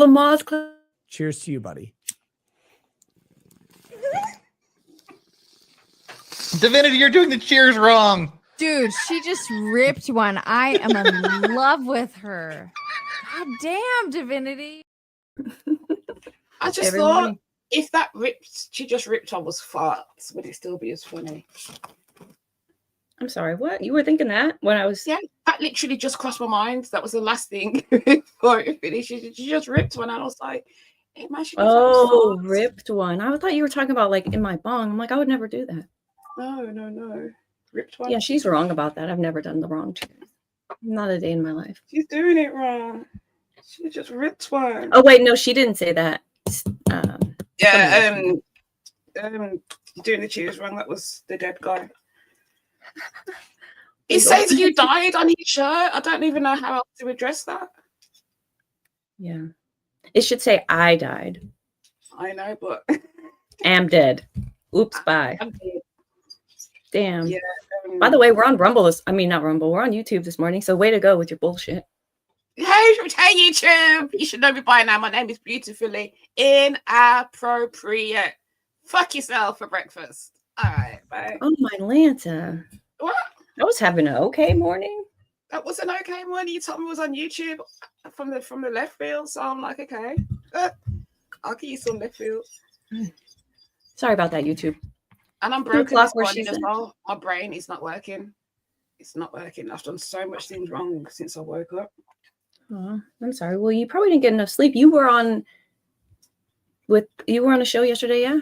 Moz Club. Cheers to you, buddy. Divinity, you're doing the cheers wrong. Dude, she just ripped one. I am in love with her. God damn, Divinity. I just thought if that she just ripped on was farts, would it still be as funny? I'm sorry, what? You were thinking that when I was... Yeah, that literally just crossed my mind. That was the last thing before it finished. She just ripped one and I was like, imagine if oh, ripped one. I thought you were talking about like in my bong. I'm like, I would never do that. No. Ripped one. Yeah, she's wrong about that. I've never done the wrong cheers. Not a day in my life. She's doing it wrong. She just ripped one. Oh, wait, no, she didn't say that. Doing the cheers wrong. That was the dead guy. It says you died on his shirt. I don't even know how else to address that. Yeah. It should say I died. I know, but am dead. Oops, bye. I'm dead. Damn. Yeah. By the way, we're on Rumble. Not Rumble. We're on YouTube this morning. So way to go with your bullshit. Hey, YouTube. You should know me by now. My name is Beautifully Inappropriate. Fuck yourself for breakfast. All right, bye. Oh, my Lanta. What? I was having an okay morning. That was an okay morning. You told me it was on YouTube from the left field. So I'm like, okay. I'll give you some left field. Sorry about that, YouTube. And I'm broken this morning as well. My brain is not working. It's not working. I've done so much things wrong since I woke up. Oh, I'm sorry. Well, you probably didn't get enough sleep. You were on a show yesterday, yeah?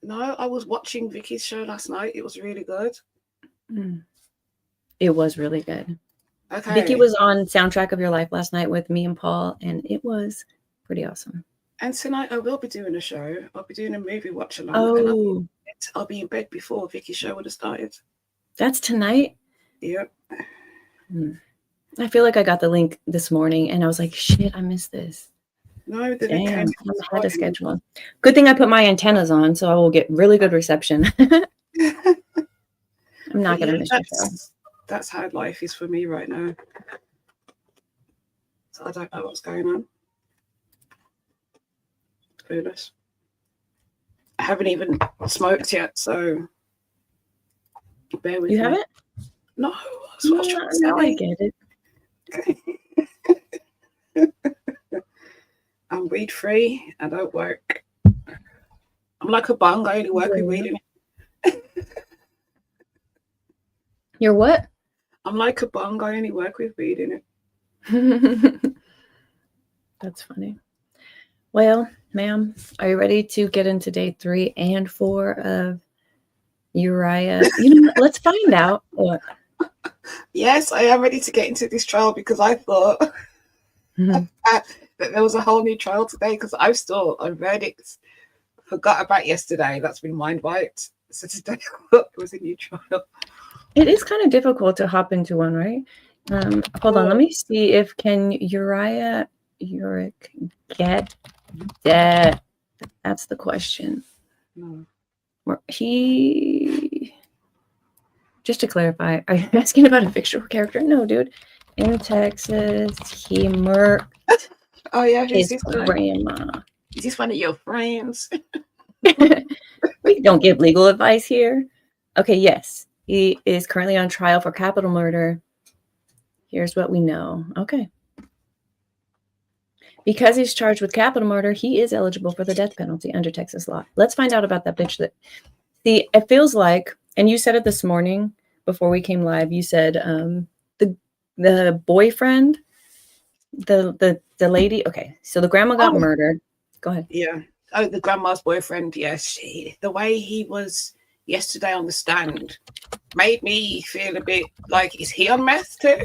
No, I was watching Vicky's show last night. It was really good. It was really good. Okay. Vicky was on Soundtrack of Your Life last night with me and Paul, and it was pretty awesome. And tonight I will be doing a show. I'll be doing a movie watch along. Oh. I'll be in bed before Vicky's show would have started. That's tonight? Yep. I feel like I got the link this morning, and I was like, shit, I missed this. No, damn, I'm ahead of schedule. Good thing I put my antennas on, so I will get really good reception. I'm not going to miss your show. That's how life is for me right now. So I don't know what's going on. Clueless. I haven't even smoked yet, so bear with me. You haven't? No, that's what I was trying to say. I get it. I'm weed free. I don't work. I'm like a bong. I only work with weed in it. You're what? I'm like a bong. I only work with weed in it. That's funny. Well, ma'am, are you ready to get into day 3 and 4 of Uriah? You know, let's find out. Yes, I am ready to get into this trial because I thought that there was a whole new trial today because I'm still on verdicts. Forgot about yesterday. That's been mind wiped. So today I thought it was a new trial. It is kind of difficult to hop into one, right? Hold on. Let me see if Urick get that. That's the question. Just to clarify, are you asking about a fictional character? No, dude. In Texas, he murked his grandma. Is this one of your friends? We don't give legal advice here. Okay, yes. He is currently on trial for capital murder. Here's what we know. Okay. Because he's charged with capital murder, he is eligible for the death penalty under Texas law. Let's find out about that bitch. See, it feels like, and you said it this morning before we came live, you said the boyfriend, the lady. Okay, so the grandma got murdered. Go ahead. Yeah. Oh, the grandma's boyfriend. Yes. The way he was yesterday on the stand made me feel a bit like, is he on meth too?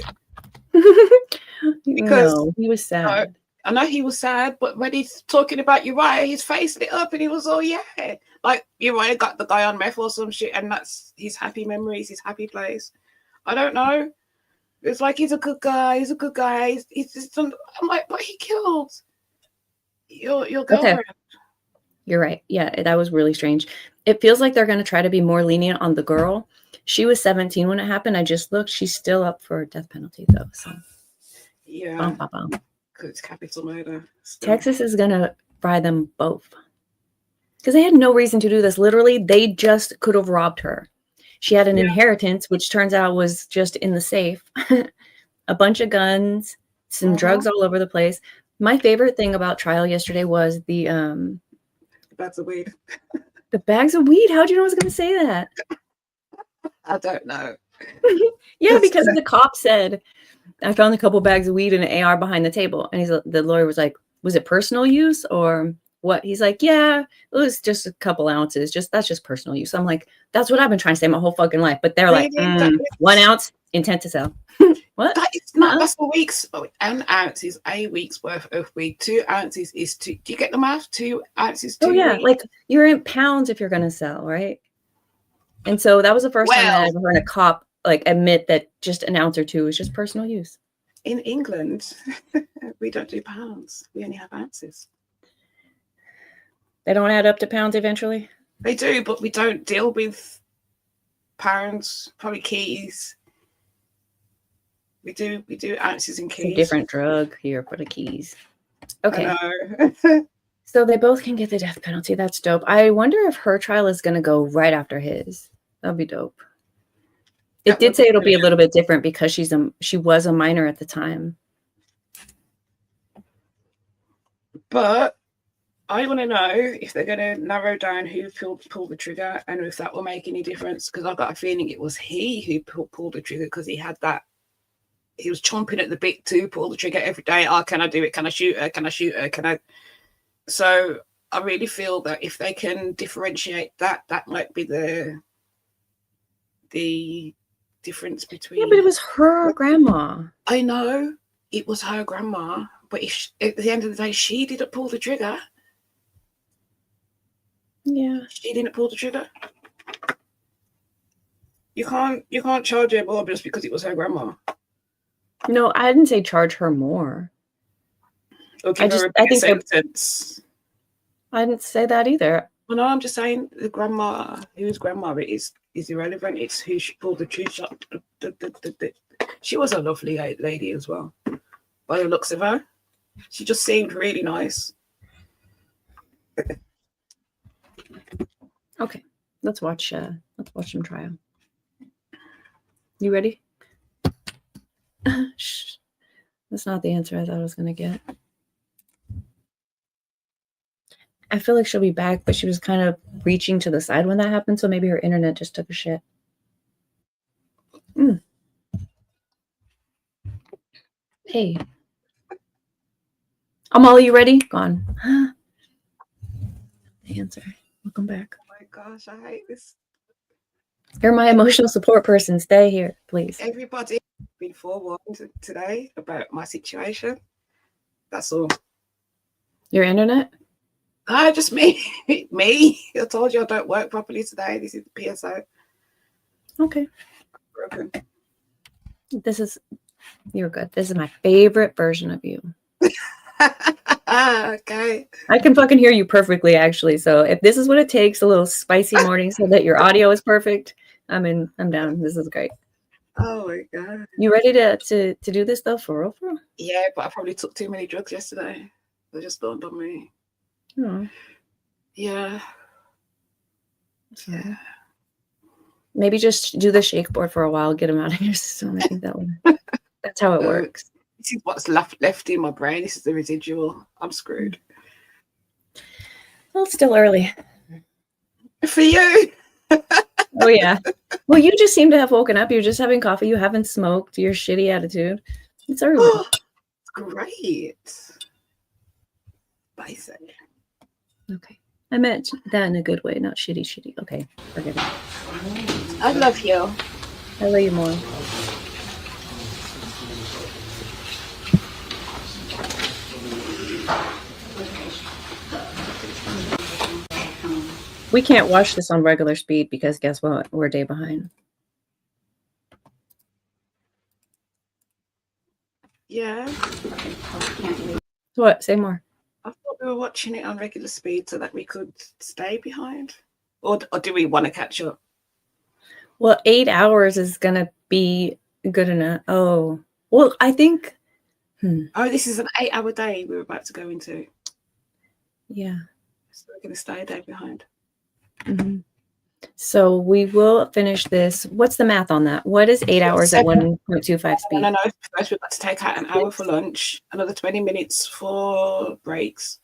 Because no, he was sad. I know he was sad, but when he's talking about Uriah, his face lit up and he was all, yeah. Like Uriah got the guy on meth or some shit and that's his happy memories, his happy place. I don't know. It's like, he's a good guy. He's a good guy. He's just, I'm like, but he killed your girlfriend. Okay. You're right. Yeah, that was really strange. It feels like they're going to try to be more lenient on the girl. She was 17 when it happened. I just looked. She's still up for death penalty, though. So, yeah. because it's capital murder. Still. Texas is gonna fry them both because they had no reason to do this. Literally, they just could have robbed her. She had an inheritance, which turns out was just in the safe. A bunch of guns, some drugs all over the place. My favorite thing about trial yesterday was the bags of weed. The bags of weed. How'd you know I was going to say that? I don't know. Yeah, because the cop said, I found a couple bags of weed and an AR behind the table. And the lawyer was like, was it personal use or what? He's like, yeah, it was just a couple ounces. That's just personal use. I'm like, that's what I've been trying to say my whole fucking life. But they're like, 1 ounce, intent to sell. What? That is not, that's a week's, an ounce is a week's worth of weed. 2 ounces is two. Do you get the math? 2 ounces, 2 yeah, weeks? like you're in pounds if you're going to sell, right? And so that was the first time that I ever heard a cop like admit that just an ounce or two is just personal use. In England, we don't do pounds. We only have ounces. They don't add up to pounds eventually? They do, but we don't deal with pounds, probably keys. We do ounces and keys. It's a different drug here for the keys. Okay. I know. So they both can get the death penalty. That's dope. I wonder if her trial is going to go right after his. That'd be dope. It did say it'll be a little bit different because she was a minor at the time. But I want to know if they're going to narrow down who pulled the trigger and if that will make any difference, because I've got a feeling it was he who pulled the trigger because he had that. He was chomping at the bit to pull the trigger every day. Oh, can I do it? Can I shoot her? Can I shoot her? Can I? So I really feel that if they can differentiate that, that might be the difference between. Yeah, but it was her grandma. I know it was her grandma, but if at the end of the day she didn't pull the trigger. Yeah, she didn't pull the trigger. You can't charge her more just because it was her grandma. No, I didn't say charge her more. I think sentence. I didn't say that either. Well, no, I'm just saying the grandma, whose grandma it is irrelevant. It's who she pulled the trigger shot. She was a lovely lady as well. By the looks of her, she just seemed really nice. Okay, let's watch them trial. You ready? Shh. That's not the answer I thought I was gonna get. I feel like she'll be back, but she was kind of reaching to the side when that happened, so maybe her internet just took a shit. Hey. Amala, you ready? Gone. The answer. Welcome back. Oh my gosh, I hate this. You're my emotional support person. Stay here, please. Everybody been forewarned today about my situation. That's all. Your internet? Just me. Me. I told you I don't work properly today. This is the PSO. Okay. Broken. You're good. This is my favorite version of you. Okay. I can fucking hear you perfectly, actually. So if this is what it takes, a little spicy morning so that your audio is perfect, I'm down. This is great. Oh my god. You ready to do this though, for real? Yeah, but I probably took too many drugs yesterday. They just dawned on me. Oh. Yeah. Yeah. Maybe just do the shake board for a while, get them out of your system. I think that's how it works. This is what's left in my brain. This is the residual. I'm screwed. Well, it's still early. For you. Oh, yeah. Well, you just seem to have woken up. You're just having coffee. You haven't smoked. Your shitty attitude. It's early. Great. Basic. Okay. I meant that in a good way, not shitty. Okay. Forget it. I love you. I love you more. We can't watch this on regular speed because guess what? We're a day behind. Yeah. What? Say more. I thought we were watching it on regular speed so that we could stay behind. Or do we want to catch up? Well, 8 hours is going to be good enough. Oh, well, I think Oh, this is an 8-hour day we're about to go into. Yeah. So we're going to stay a day behind. Mm-hmm. So we will finish this. What's the math on that? What is 8 hours at 1.25 speed? No. First, we've got to take out an hour for lunch, another 20 minutes for breaks.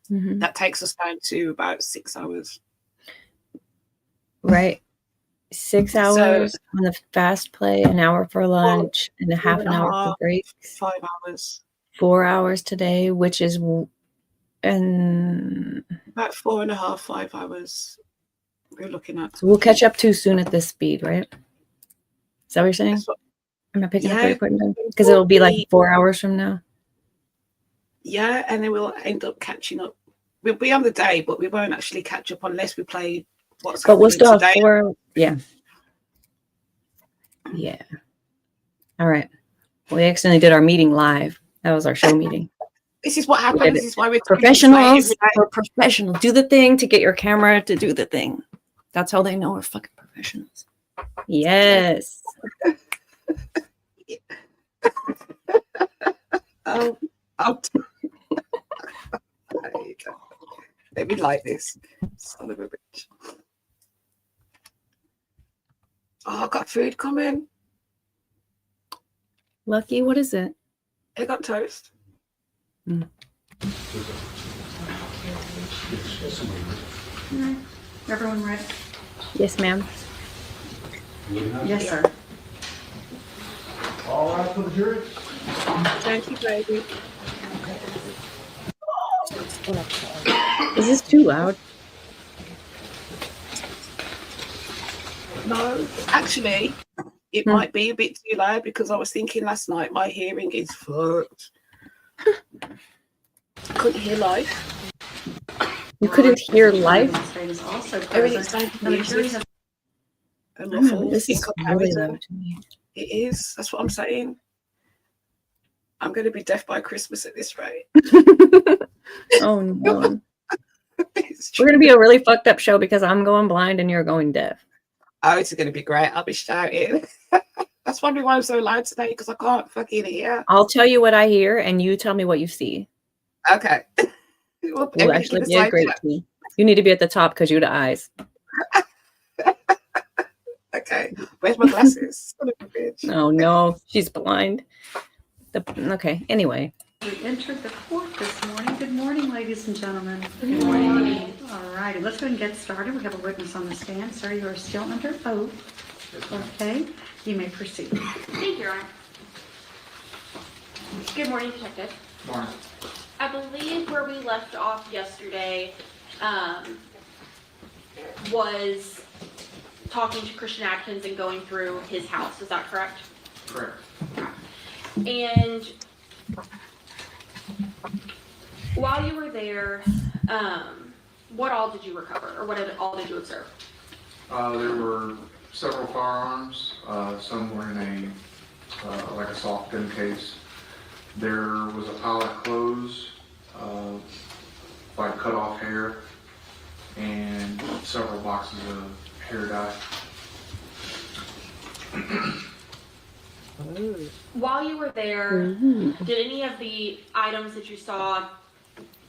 Mm-hmm. That takes us down to about 6 hours. Right. 6 hours on the fast play, an hour for lunch, and a half an hour for breaks. 5 hours. 4 hours today, which is about 4.5, 5 hours. We're looking at. So we'll catch up too soon at this speed, right? Is that what you're saying? Am I picking up what you're putting down? Because it'll be like 4 hours from now. Yeah, and then we'll end up catching up. We'll be on the day, but we won't actually catch up unless we play what's happening. But we'll still have 4. Yeah. Yeah. All right. We accidentally did our meeting live. That was our show meeting. This is what happens. This is why we're professionals. We're professionals. Do the thing to get your camera to do the thing. That's how they know we're fucking professionals. Yes. Let me like this. Son of a bitch. Oh, I got food coming. Lucky, what is it? I got toast. Mm. Everyone ready? Yes, ma'am. Yes, sir. All right for the jury? Thank you, baby. Is this too loud? No, actually, it might be a bit too loud because I was thinking last night my hearing is fucked. Couldn't hear life. You couldn't hear life? Everything sounded muted. This is really loud to me. It is. That's what I'm saying. I'm going to be deaf by Christmas at this rate. Oh, no. We're going to be a really fucked up show because I'm going blind and you're going deaf. Oh, it's going to be great. I'll be shouting. That's wondering why I'm so loud today because I can't fucking hear. I'll tell you what I hear and you tell me what you see. Okay. We'll actually be a great team. You need to be at the top because you're the eyes. Okay. Where's my glasses? Son of a bitch. Oh, no. She's blind. Okay. Anyway. We entered the court this morning. Good morning, ladies and gentlemen. Good morning. All righty. Let's go ahead and get started. We have a witness on the stand. Sir, you are still under oath. Okay. You may proceed. Thank you, Your Honor. Good morning, Detective. Morning. I believe where we left off yesterday was talking to Christian Atkins and going through his house. Is that correct? Correct. And while you were there, what all did you recover, or what all did you observe? There were several firearms. Some were in like a soft gun case. There was a pile of clothes, like cut off hair, and several boxes of hair dye. While you were there, did any of the items that you saw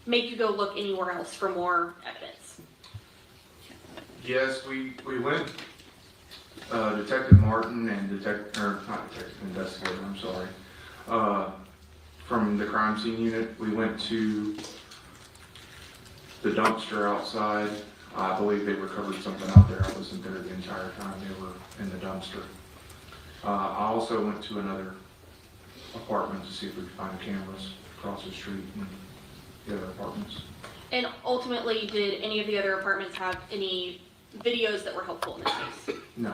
make you go look anywhere else for more evidence? Yes, we went, Detective Martin and investigator, I'm sorry, from the crime scene unit, we went to the dumpster outside. I believe they recovered something out there. I wasn't there the entire time they were in the dumpster. I also went to another apartment to see if we could find cameras across the street and the other apartments. And ultimately, did any of the other apartments have any videos that were helpful in this case? No.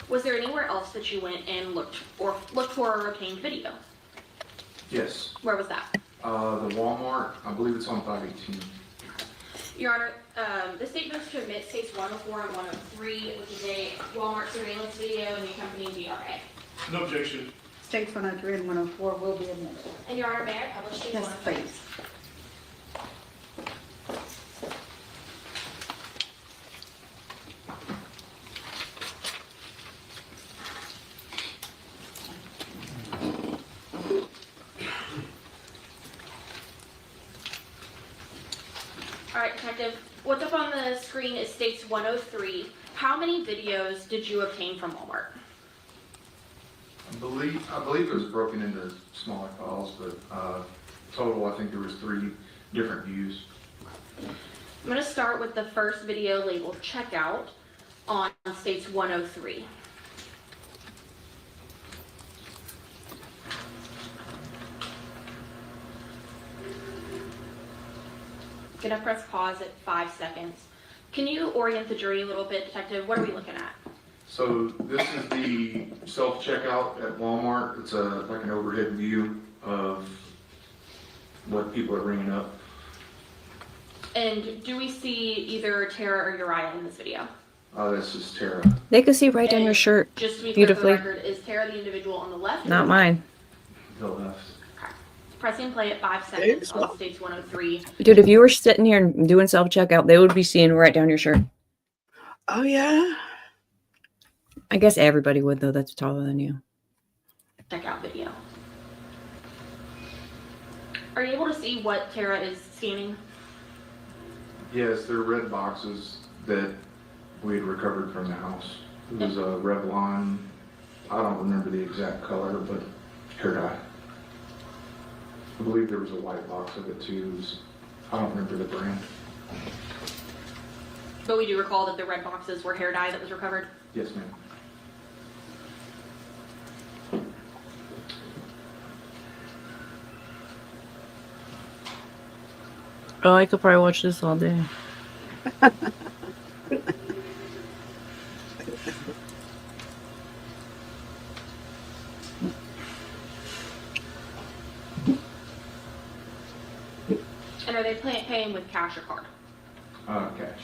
Was there anywhere else that you went and looked for or obtained video? Yes. Where was that? The Walmart, I believe it's on 518. Your Honor, the state moves to admit states 104 and 103, which is a Walmart surveillance video and the accompanying DRA. No objection. States 103 and 104 will be admitted. And Your Honor, may I publish states Yes, 103? please. All right, Detective. What's up on the screen? It states 103. How many videos did you obtain from Walmart? I believe it was broken into smaller files, but total, I think there was 3 different views. I'm going to start with the first video labeled checkout on states 103. I'm gonna press pause at 5 seconds. Can you orient the jury a little bit, Detective? What are we looking at? So this is the self-checkout at Walmart. It's like an overhead view of what people are ringing up. And do we see either Tara or Uriah in this video? This is Tara. They could see right down your And shirt. Just to be clear for the Beautifully. record, is Tara the individual on the left? Not mine. The left. Pressing play at 5 seconds on states 103. Dude, if you were sitting here and doing self-checkout, they would be seeing right down your shirt. Oh yeah. I guess everybody would, though. That's taller than you. Checkout video. Are you able to see what Tara is scanning? Yes, they're red boxes that we had recovered from the house. It was a Revlon. I don't remember the exact color, but hair dye. I believe there was a white box of it too. I don't remember the brand. But we do recall that the red boxes were hair dye that was recovered. Yes, ma'am. Oh, I could probably watch this all day. And are they paying with cash or card? Cash.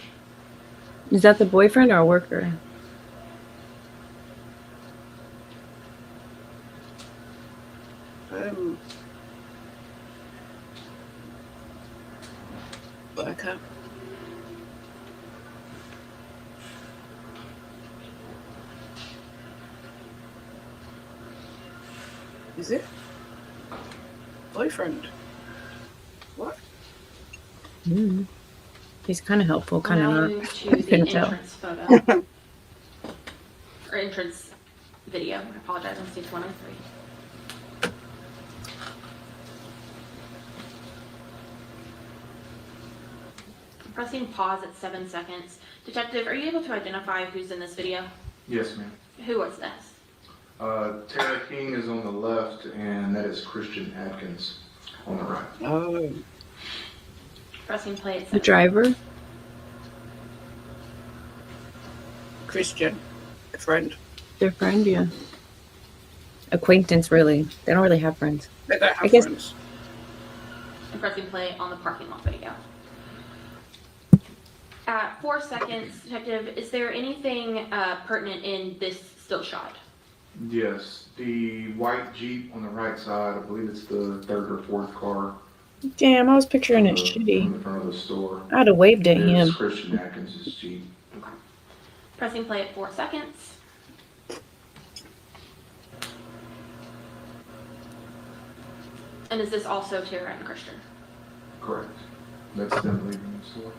Is that the boyfriend or a worker? Worker. Is it? Boyfriend. What? Mm. He's kind of helpful, kind We'll of now not. move to I the couldn't tell. entrance photo. Or entrance video. I apologize on stage 103. Pressing pause at 7 seconds. Detective, are you able to identify who's in this video? Yes, ma'am. Who was this? Tara King is on the left, and that is Christian Atkins on the right. Oh. Pressing play at 7 The driver? Christian. A friend. Their friend, yeah. Acquaintance, really. They don't really have friends. They don't have I guess- friends. and pressing play on the parking lot video. At 4 seconds, Detective, is there anything pertinent in this still shot? Yes, the white Jeep on the right side, I believe it's the 3rd or 4th car. Damn, I was picturing it From shitty. the front of the store. I'd have waved at It is him. Christian Atkins' Jeep. Pressing play at 4 seconds. And is this also Tara and Christian? Correct. That's them leaving the store.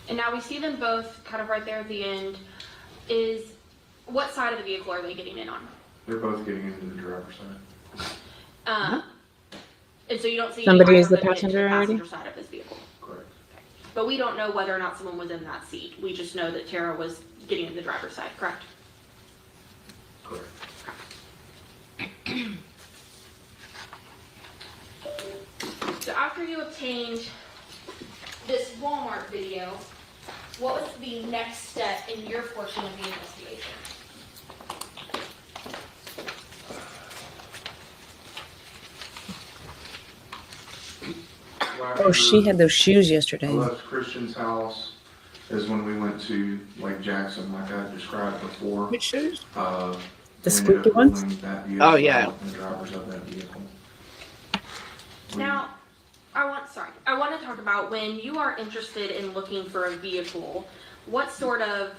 And now we see them both kind of right there at the end. What side of the vehicle are they getting in on? They're both getting into the driver's side. And so you don't see Somebody either is of the them get to passenger already? passenger side of this vehicle. Correct. But we don't know whether or not someone was in that seat. We just know that Tara was getting in the driver's side, correct? Correct. So after you obtained this Walmart video, what was the next step in your portion of the investigation? Oh, she had those shoes I yesterday. left Christian's house is when we went to Lake Jackson, like I described before. Which shoes? We ended squeaky up ones? ruling that vehicle Oh, yeah. out, the drivers of that vehicle. Now, I want to talk about when you are interested in looking for a vehicle, what sort of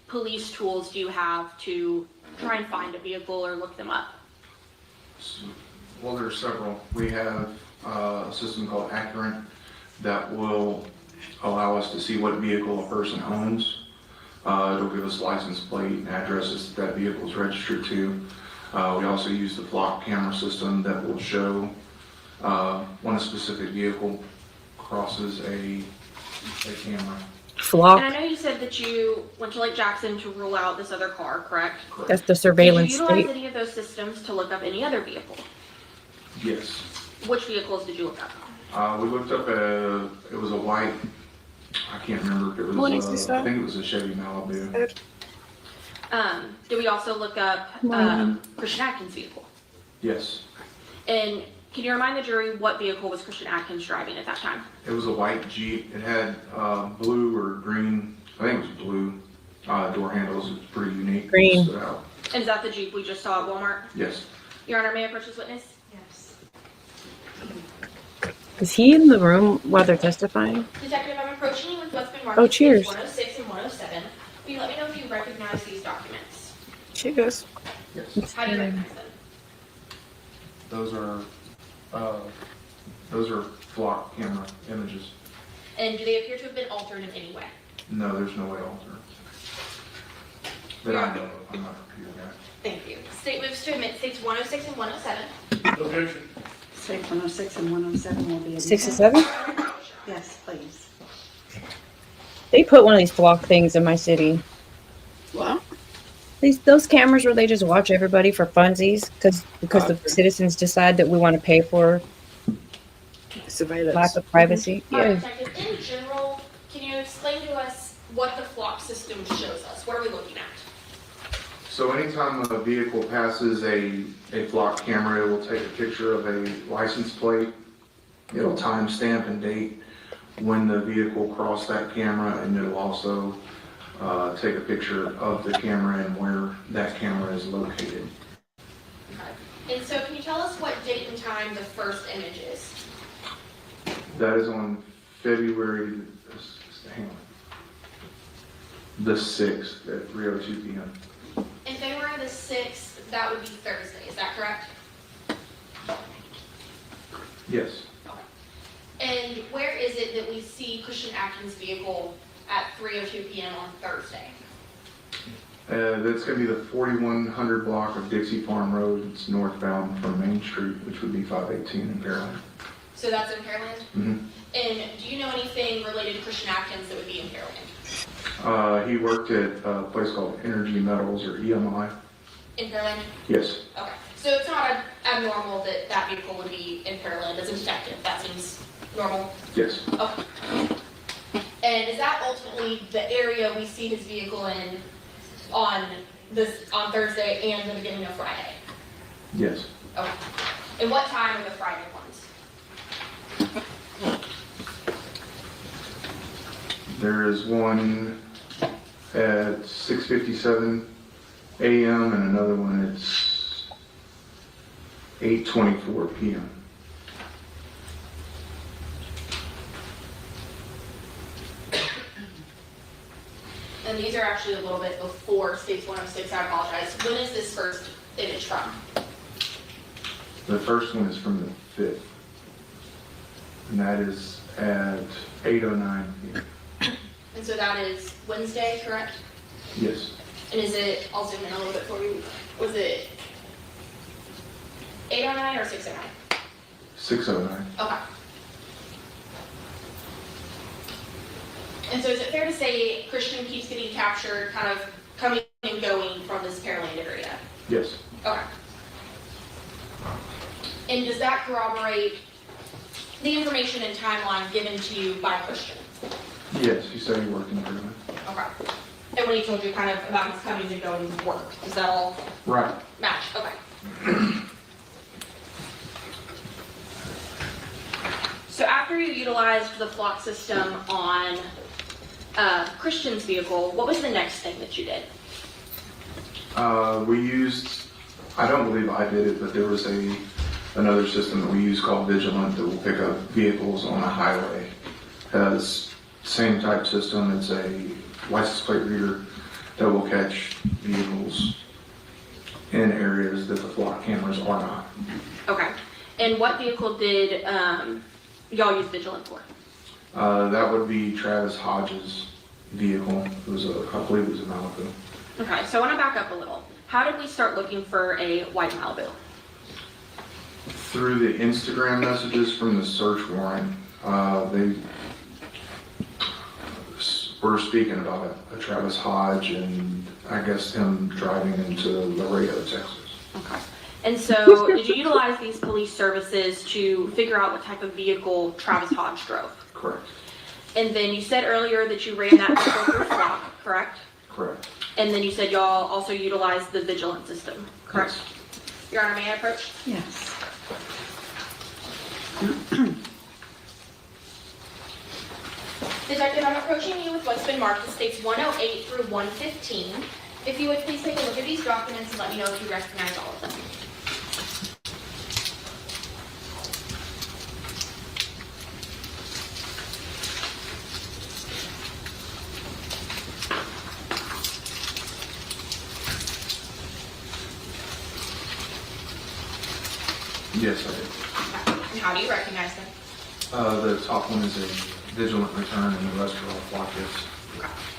police tools do you have to try and find a vehicle or look them up? Well, there's several. We have a system called Accurate that will allow us to see what vehicle a person owns. It'll give us license plate and addresses that vehicle is registered to. We also use the flock camera system that will show when a specific vehicle crosses a camera. Flock. And I know you said that you went to Lake Jackson to rule out this other car, correct? Correct. That's the surveillance Did you utilize state. any of those systems to look up any other vehicle? Yes. Which vehicles did you look up? We looked up it was a white, I can't remember if it Morning, was, sister. I think it was a Chevy Malibu. Did we also look up Christian Atkins' vehicle? Yes. And can you remind the jury what vehicle was Christian Atkins driving at that time? It was a white Jeep. It had blue or green, I think it was blue, door handles. It's pretty unique. Green. Stood out. And is that the Jeep we just saw at Walmart? Yes. Your Honor, may I approach this witness? Yes. Is he in the room while they're testifying? Detective, I'm approaching you with what's been marked Oh, as cheers. 106 and 107. Will you let me know if you recognize these documents? Cheers. Yes. How do you recognize them? Those are flock camera images. And do they appear to have been altered in any way? No, there's no way to alter it. That I know of. I'm not a computer guy. Thank you. State moves to admit states 106 and 107. Location. State 106 and 107 will be admitted. 6 and 7? Yes, please. They put one of these flock things in my city. What? Those cameras where they just watch everybody for funsies because the citizens decide that we want to pay for Surveillance. lack of privacy. Yeah. Detective, in general, can you explain to us what the flock system shows us? What are we looking at? So anytime a vehicle passes a flock camera, it will take a picture of a license plate. It'll timestamp and date when the vehicle crossed that camera, and it'll also take a picture of the camera and where that camera is located. Okay. And so can you tell us what date and time the first image is? That is on February, hang on, the 6th at 3:02 p.m. In February the 6th, that would be Thursday, is that correct? Yes. And where is it that we see Christian Atkins' vehicle at 3:02 p.m. on Thursday? That's going to be the 4100 block of Dixie Farm Road. It's northbound from Main Street, which would be 518 in Pearland. So that's in Pearland? Mm-hmm. And do you know anything related to Christian Atkins that would be in Pearland? He worked at a place called Energy Metals, or EMI. In Pearland? Yes. Okay. So it's not abnormal that that vehicle would be in Pearland as a detective. That seems normal? Yes. Okay. And is that ultimately the area we see his vehicle in on Thursday and the beginning of Friday? Yes. Okay. And what time are the Friday ones? There is one at 6:57 a.m. and another one at 8:24 p.m. And these are actually a little bit before States 106, I apologize. When is this first image from? The first one is from the 5th, and that is at 8:09 p.m. And so that is Wednesday, correct? Yes. And is it, I'll zoom in a little bit for you, was it 8:09 or 6:09? 6:09. Okay. And so is it fair to say Christian keeps getting captured, kind of coming and going from this Pearland area? Yes. Okay. And does that corroborate the information and timeline given to you by Christian? Yes, he said he worked in Pearland. Okay. And when he told you kind of about his comings and goings of work, does that all Right. match? Okay. So after you utilized the flock system on Christian's vehicle, what was the next thing that you did? We used, I don't believe I did it, but there was a another system that we use called Vigilant that will pick up vehicles on a highway. Has same type system. It's a license plate reader that will catch vehicles in areas that the flock cameras are not. Okay. And what vehicle did y'all use Vigilant for? That would be Travis Hodges' vehicle. It was I believe it was a Malibu. Okay, so I want to back up a little. How did we start looking for a white Malibu? Through the Instagram messages from the search warrant, they were speaking about a Travis Hodge and I guess him driving into Laredo, Texas. Okay. And so did you utilize these police services to figure out what type of vehicle Travis Hodge drove? Correct. And then you said earlier that you ran that vehicle through flock, correct? Correct. And then you said y'all also utilized the Vigilant system, correct? Yes. Your Honor, may I approach? Yes. Detective, I'm approaching you with what's been marked as states 108 through 115. If you would please take a look at these documents and let me know if you recognize all of them. Yes, I did. And how do you recognize them? The top one is a Vigilant return and the rest are all flock hits.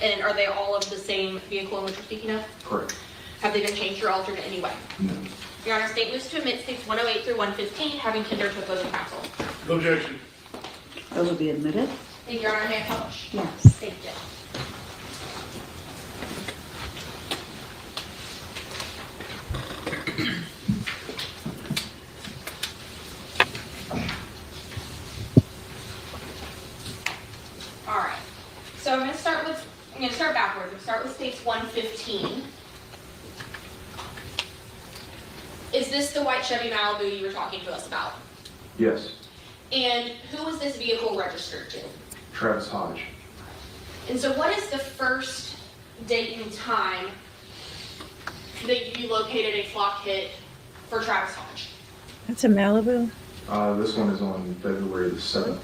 And are they all of the same vehicle in which you're speaking of? Correct. Have they been changed or altered in any way? No. Your Honor, state moves to admit states 108 through 115, having tendered to opposing counsel. No objection. Those will be admitted. Thank you, Your Honor. May I publish? Yes. Thank you. All right. So I'm going to start backwards. I'm going to start with states 115. Is this the white Chevy Malibu you were talking to us about? Yes. And who was this vehicle registered to? Travis Hodge. And so what is the first date and time that you located a flock hit for Travis Hodge? That's a Malibu? This one is on February the 7th.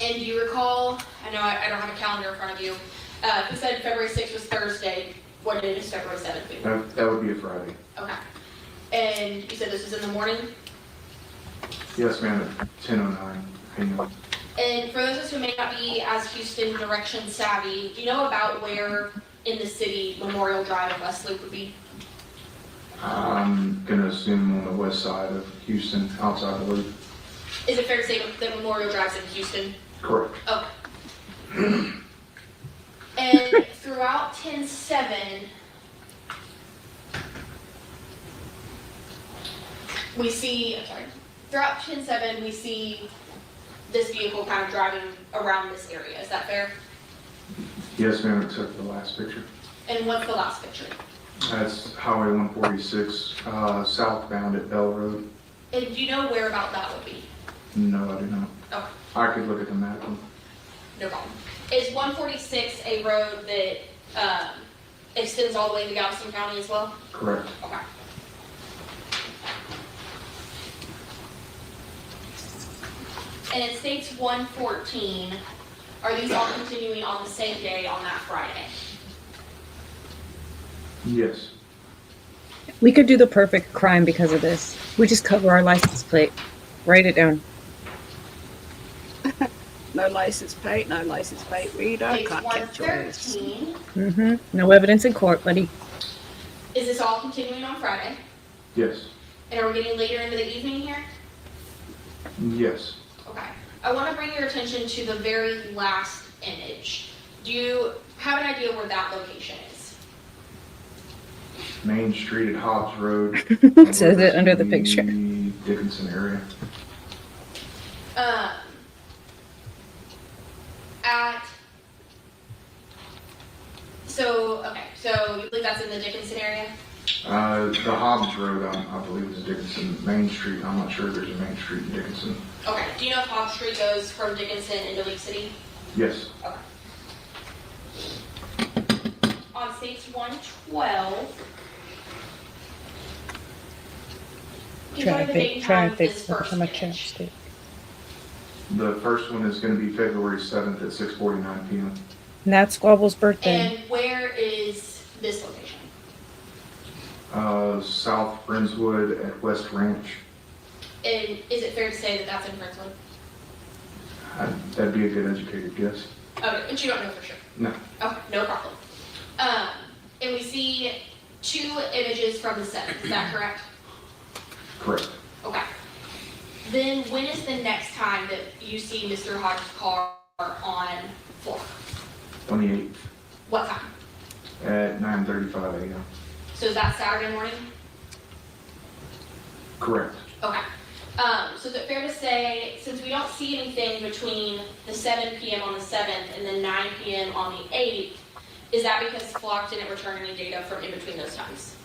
And do you recall, I know I don't have a calendar in front of you, you said February 6th was Thursday. What date is February 7th be? That would be a Friday. Okay. And you said this was in the morning? Yes, ma'am, at 10:09 a.m. And for those of us who may not be as Houston direction savvy, do you know about where in the city Memorial Drive and West Loop would be? I'm gonna assume on the west side of Houston, outside the loop. Is it fair to say that Memorial Drive's in Houston? Correct. Okay. And throughout 10-7, we see, throughout 10-7, we see this vehicle kind of driving around this area. Is that fair? Yes, ma'am, except for the last picture. And what's the last picture? That's Highway 146, southbound at Bell Road. And do you know where about that would be? No, I do not. Okay, I could look at the map. no problem. Is 146 a road that extends all the way to Galveston County as well? Correct. Okay. And it states 114. Are these all continuing on the same day on that Friday? Yes. We could do the perfect crime because of this. We just cover our license plate. Write it down. No license plate, no license plate reader. States Can't catch yours. 113. No evidence in court, buddy. Is this all continuing on Friday? Yes. And are we getting later into the evening here? Yes. Okay. I want to bring your attention to the very last image. Do you have an idea where that location is? Main Street at Hobbs Road. Says it under the picture. Dickinson area. So you believe that's in the Dickinson area? The Hobbs Road, I believe, is Dickinson. Main Street, I'm not sure there's a Main Street in Dickinson. Okay. Do you know if Hobbs Street goes from Dickinson into League City? Yes. Okay. On states 112, Enjoy the date and time of this first image. chapstick. The first one is going to be February 7th at 6:49 p.m. And that's Squabble's birthday. And where is this location? South Friendswood at West Ranch. And is it fair to say that that's in Friendswood? That'd be a good educated guess. Okay, but you don't know for sure? No. Okay, no problem. And we see 2 images from the 7th, is that correct? Correct. Okay. Then when is the next time that you see Mr. Hodges' car on floor? 28th What time? at 9:35 a.m. So is that Saturday morning? Correct. Okay. So is it fair to say, since we don't see anything between the 7 p.m. on the 7th and then 9 p.m. on the 8th, is that because Flock didn't return any data from in between those times?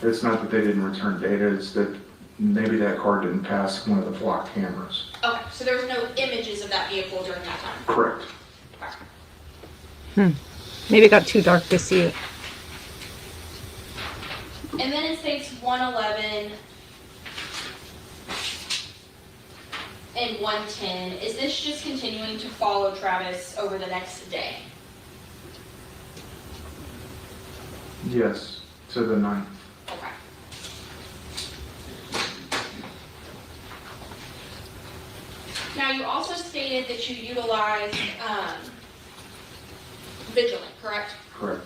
It's not that they didn't return data, it's that maybe that car didn't pass one of the Flock cameras. Okay, so there was no images of that vehicle during that time? Correct. Okay. Maybe it got too dark to see it. And then it states 111 and 110. Is this just continuing to follow Travis over the next day? Yes, to the 9th. Okay. Now, you also stated that you utilized Vigilant, correct? Correct.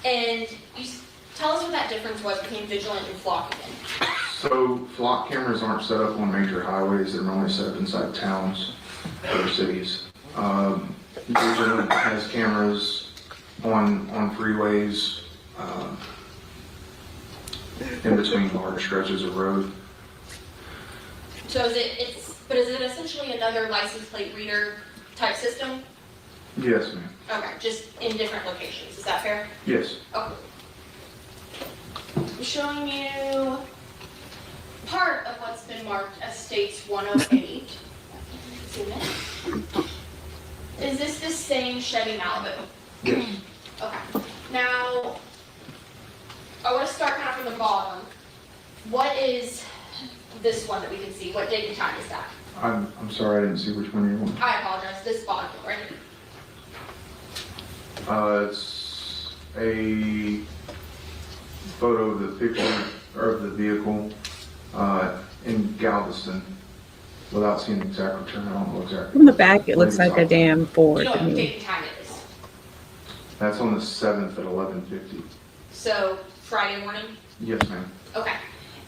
And tell us what that difference was between Vigilant and Flock again. So Flock cameras aren't set up on major highways, they're only set up inside towns or cities. Vigilant has cameras on freeways, in between large stretches of road. So is it essentially another license plate reader type system? Yes, ma'am. Okay, just in different locations, is that fair? Yes. Okay. I'm showing you part of what's been marked as states 108. Zoom in. Is this the same Chevy Malibu? Yes. Okay. Now, I want to start kind of from the bottom. What is this one that we can see? What date and time is that? I'm sorry, I didn't see which one you want. I apologize. This bottom one right here. It's a photo of the picture of the vehicle in Galveston. Without seeing the exact return, I don't know exactly. From the back, it looks like a damn You Ford know to what me. date and time it is? That's on the 7th at 11:50. So, Friday morning? Yes, ma'am. Okay.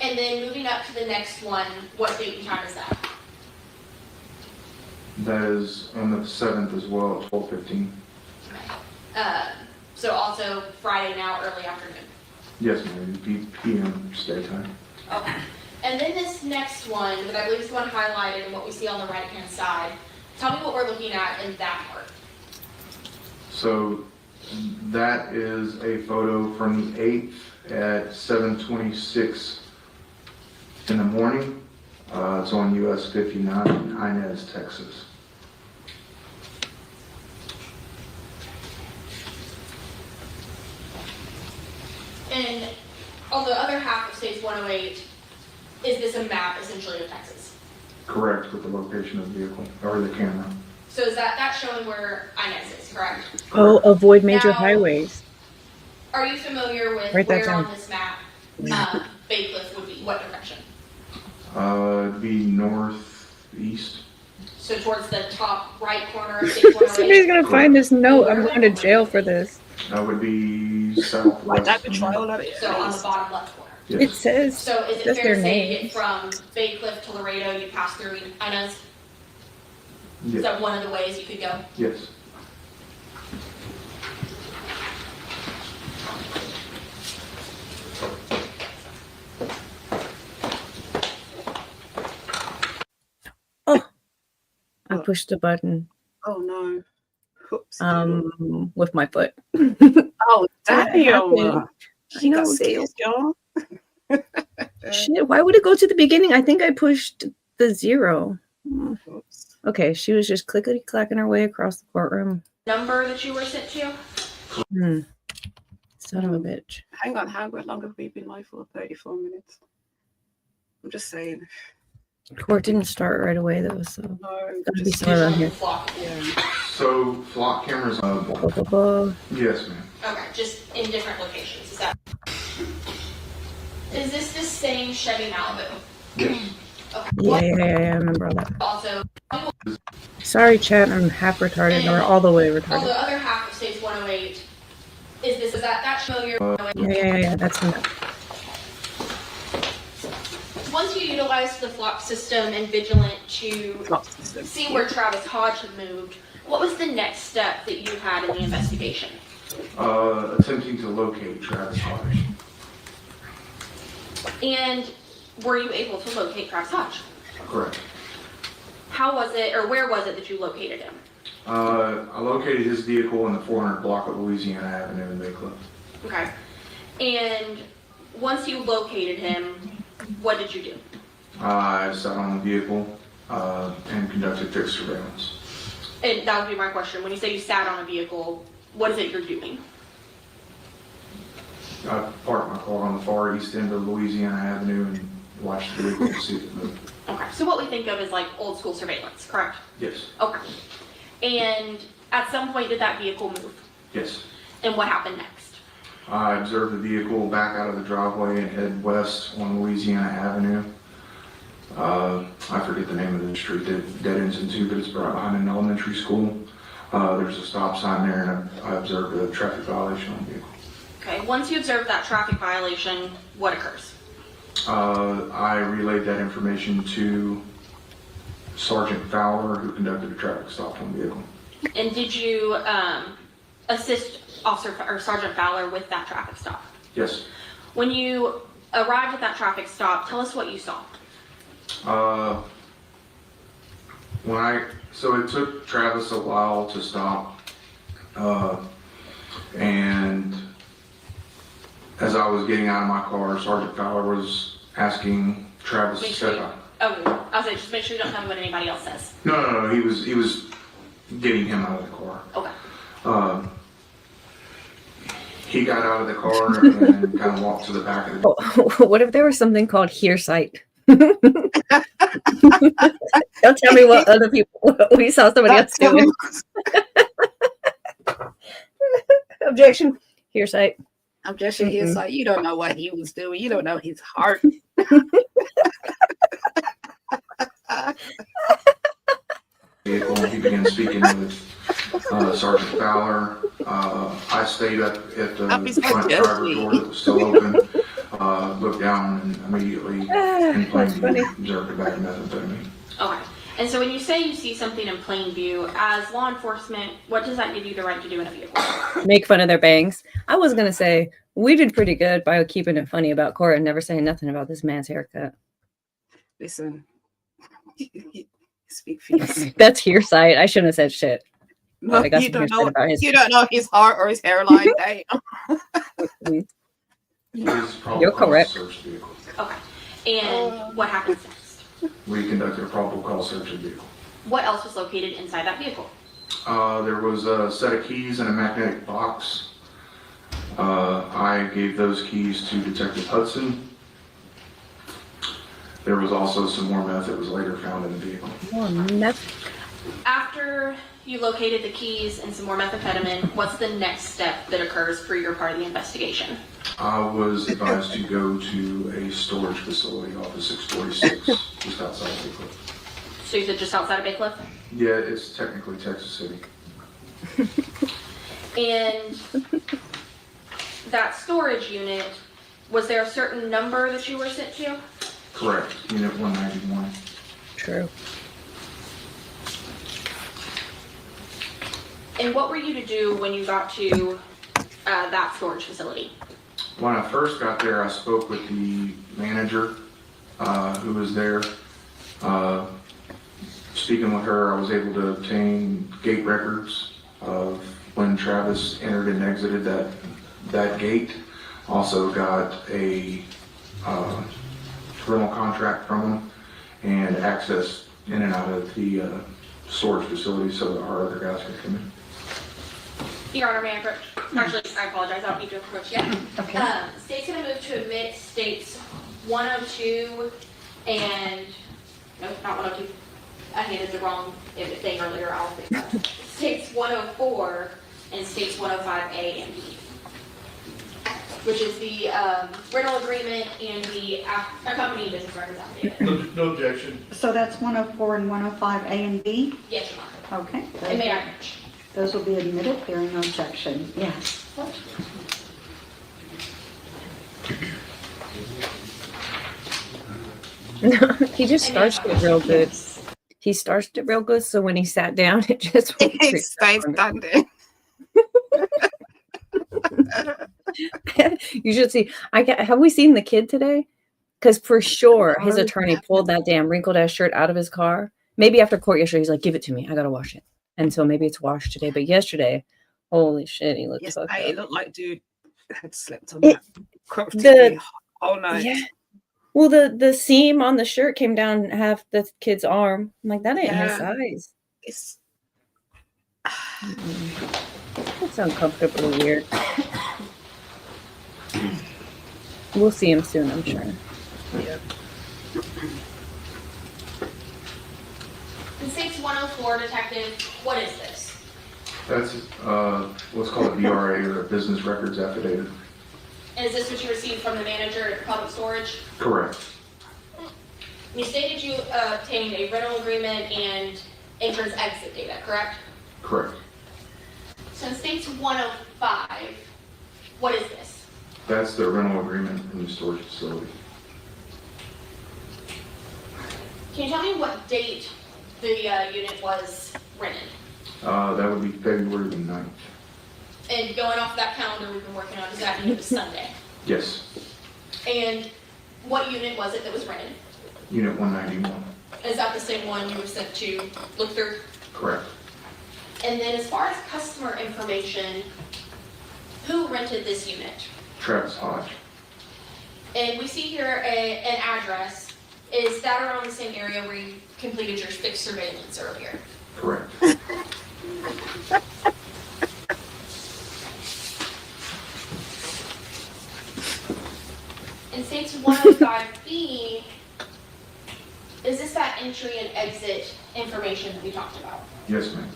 And then moving up to the next one, what date and time is that? That is on the 7th as well at 12:15. So also Friday now, early afternoon. Yes, ma'am. PM stay time. Okay. And then this next one, that I believe is the one highlighted and what we see on the right-hand side. Tell me what we're looking at in that part. So that is a photo from the 8th at 7:26 in the morning. It's on US 59 in Inez, Texas. And on the other half of states 108, is this a map essentially of Texas? Correct, with the location of the vehicle or the camera. So is that's showing where Inez is, correct? Oh, avoid major Now- highways. Are you familiar with Write that where down. on this map Bay Cliff would be? What direction? It'd be northeast. So towards the top right corner of state 108? Somebody's gonna find this note. I'm going to jail for this. That would be Like southwest. that patrol of it. So on the bottom left corner. It Yes. says So is it Just fair to their say you names. get from Bay Cliff to Laredo, you pass through Inez? Is Yes. that one of the ways you could go? Yes. I pushed a button Oh no. Oops. with my foot. Oh That damn. happened. She I know, got scared, y'all. Shit, why would it go to the beginning? I think I pushed the 0. Oops. Okay, she was just clickety clacking her way across the courtroom. Number that you were sent to? Son of a bitch. Hang on, how long have we been live for? 34 minutes. I'm just saying. Court didn't start right away though, so No, gotta be just, somewhere around here. Flock. yeah. So flock cameras, yes, ma'am. Okay, just in different locations. Is this the same Chevy Malibu? Yes. Okay. Yeah, What I remember all that. also, Sorry, chat, I'm half retarded or all the way oh, retarded. the other half of States 108, is that familiar? Yeah, that's enough. Once you utilized the flock system and Vigilant to see where Travis Hodge had moved, what was the next step that you had in the investigation? Attempting to locate Travis Hodge. And were you able to locate Travis Hodge? Correct. How was it, or where was it that you located him? I located his vehicle in the 400 block of Louisiana Avenue in Baycliff. Okay. And once you located him, what did you do? I sat on the vehicle and conducted fixed surveillance. And that would be my question. When you say you sat on a vehicle, what is it you're doing? I parked my car on the far east end of Louisiana Avenue and watched the vehicle to see if it moved. Okay, so what we think of is like old school surveillance, correct? Yes. Okay. And at some point, did that vehicle move? Yes. And what happened next? I observed the vehicle back out of the driveway and head west on Louisiana Avenue. I forget the name of the street that dead ends into, but it's right behind an elementary school. There's a stop sign there, and I observed a traffic violation on the vehicle. Okay, once you observe that traffic violation, what occurs? I relayed that information to Sergeant Fowler, who conducted a traffic stop on the vehicle. And did you assist Officer or Sergeant Fowler with that traffic stop? Yes. When you arrived at that traffic stop, tell us what you saw. So it took Travis a while to stop, and as I was getting out of my car, Sergeant Fowler was asking Travis to step out. Oh, I was like, just make sure you don't tell me what anybody else says. No, he was getting him out of the car. Okay. He got out of the car and kind of walked to the back of the What if there was something called hearsay? Don't tell me what other people we saw somebody else doing. Objection. Hearsay. Objection. He's like, you don't know what he was doing. You don't know his heart. He began speaking with Sergeant Fowler. I stayed up at the front driver door that was still open, looked down, and immediately in plain view observed a bag of methamphetamine. Okay. And so when you say you see something in plain view, as law enforcement, what does that give you the right to do in a vehicle? Make fun of their bangs. I was going to say, we did pretty good by keeping it funny about Cora and never saying nothing about this man's haircut. Listen, speak for yourself. That's hearsay. I shouldn't have said shit. No, I got you some don't hearsay know. about his- You don't know his heart or his hairline. Damn. You're correct. Search the vehicle. Okay. And what happens next? We conducted a probable cause search of the vehicle. What else was located inside that vehicle? There was a set of keys in a magnetic box. I gave those keys to Detective Hudson. There was also some more meth that was later found in the vehicle. More meth. After you located the keys and some more methamphetamine, what's the next step that occurs for your part of the investigation? I was advised to go to a storage facility off of 646, just outside of Baycliff. So you said just outside of Baycliff? Yeah, it's technically Texas City. And that storage unit, was there a certain number that you were sent to? Correct, Unit 191. True. And what were you to do when you got to that storage facility? When I first got there, I spoke with the manager who was there. Speaking with her, I was able to obtain gate records of when Travis entered and exited that gate. Also got a rental contract from him and access in and out of the storage facility so that our other guys could come in. Your Honor, may I approach? Actually, I apologize, I don't need to approach yet. Okay. State's going to move to admit States 102 and, no, not 102. I handed the wrong thing earlier, I'll fix that. States 104 and states 105A and B, which is the rental agreement and the accompanying business records affidavit. No objection. So that's 104 and 105 A and B? Yes, Your Honor. Okay. And may I finish? Those will be admitted, hearing no objection. Yes. He just starched it real good. He starched it real good, so when he sat down, it just went It stays standing. You should see. Have we seen the kid today? Because for sure, his attorney pulled that damn wrinkled ass shirt out of his car. Maybe after court yesterday, he's like, "Give it to me. I gotta wash it." And so maybe it's washed today. But yesterday, holy shit, he looked Yes, fucked it up. looked like dude had slept on It- that crop the- TV all night. Yeah. Well, the seam on the shirt came down half the kid's arm. I'm like, that ain't his Yeah. size. It's That's uncomfortably weird. We'll see him soon, I'm sure. In states 104, detective, what is this? That's what's called a BRA, or a business records affidavit. And is this what you received from the manager at public storage? Correct. You stated you obtained a rental agreement and entrance exit data, correct? Correct. So in states 105, what is this? That's the rental agreement in the storage facility. Can you tell me what date the unit was rented? That would be February the 9th. And going off that calendar we've been working on, does that mean it was Sunday? Yes. And what unit was it that was rented? Unit 191. Is that the same one you were sent to look through? Correct. And then as far as customer information, who rented this unit? Travis Hodge. And we see here an address. Is that around the same area where you completed your fixed surveillance earlier? Correct. In states 105B, is this that entry and exit information that we talked about? Yes, ma'am.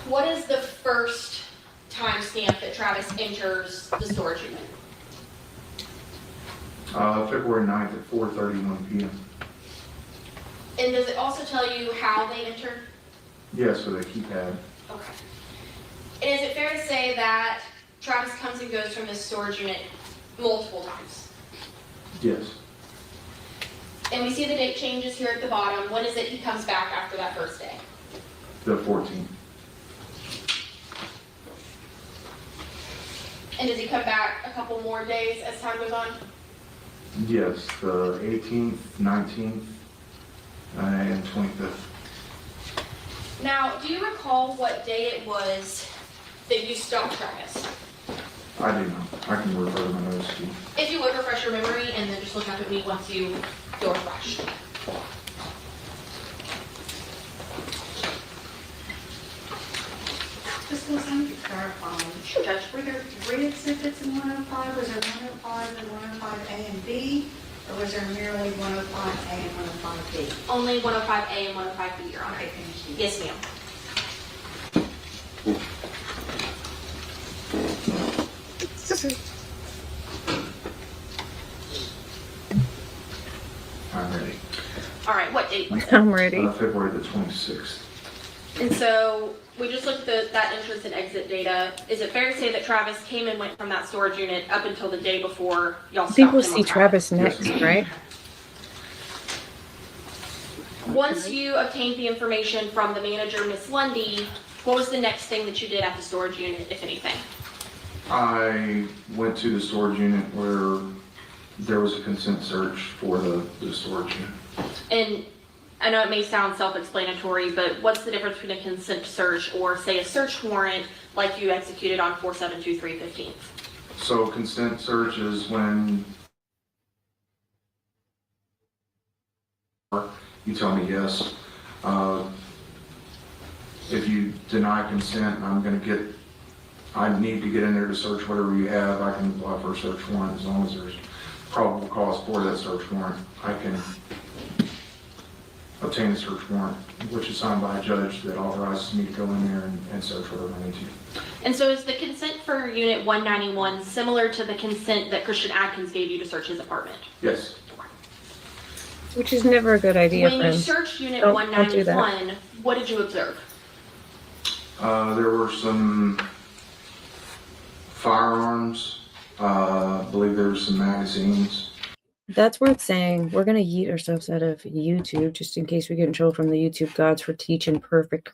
What is the first timestamp that Travis enters the storage unit? February 9th at 4:31 p.m. And does it also tell you how they entered? Yes, with a keypad. Okay. And is it fair to say that Travis comes and goes from this storage unit multiple times? Yes. And we see the date changes here at the bottom. When is it he comes back after that first day? The 14th. And does he come back a couple more days as time goes on? Yes, the 18th, 19th, and 25th. Now, do you recall what day it was that you stopped Travis? I do not. I can refer to my notes to you. If you would refresh your memory and then just look up at me once you feel refreshed. Just goes on to clarify. Sure, Judge. Were there 3 exhibits in 105? Was there 105 and 105A and B? Or was there merely 105A and 105B? Only 105A and 105B, Your Honor. Okay, thank you. Yes, ma'am. I'm ready. All right, what date was it? I'm ready. February the 26th. And so we just looked at that entrance and exit data. Is it fair to say that Travis came and went from that storage unit up until the day before y'all I stopped think we'll him see on Travis next, Yes. right? Once you obtained the information from the manager, Miss Lundy, what was the next thing that you did at the storage unit, if anything? I went to the storage unit where there was a consent search for the storage unit. And I know it may sound self-explanatory, but what's the difference between a consent search or, say, a search warrant like you executed on 472315? So consent search is when you tell me yes. If you deny consent, I need to get in there to search whatever you have. I can apply for a search warrant as long as there's probable cause for that search warrant, I can obtain a search warrant, which is signed by a judge that authorizes me to go in there and search whatever I need to. And so is the consent for Unit 191 similar to the consent that Christian Atkins gave you to search his apartment? Yes. Which is never a good idea, When you friends. searched Unit Don't do that. 191, what did you observe? There were some firearms. I believe there were some magazines. That's worth saying. We're going to yeet ourselves out of YouTube just in case we get in trouble from the YouTube gods for teaching perfect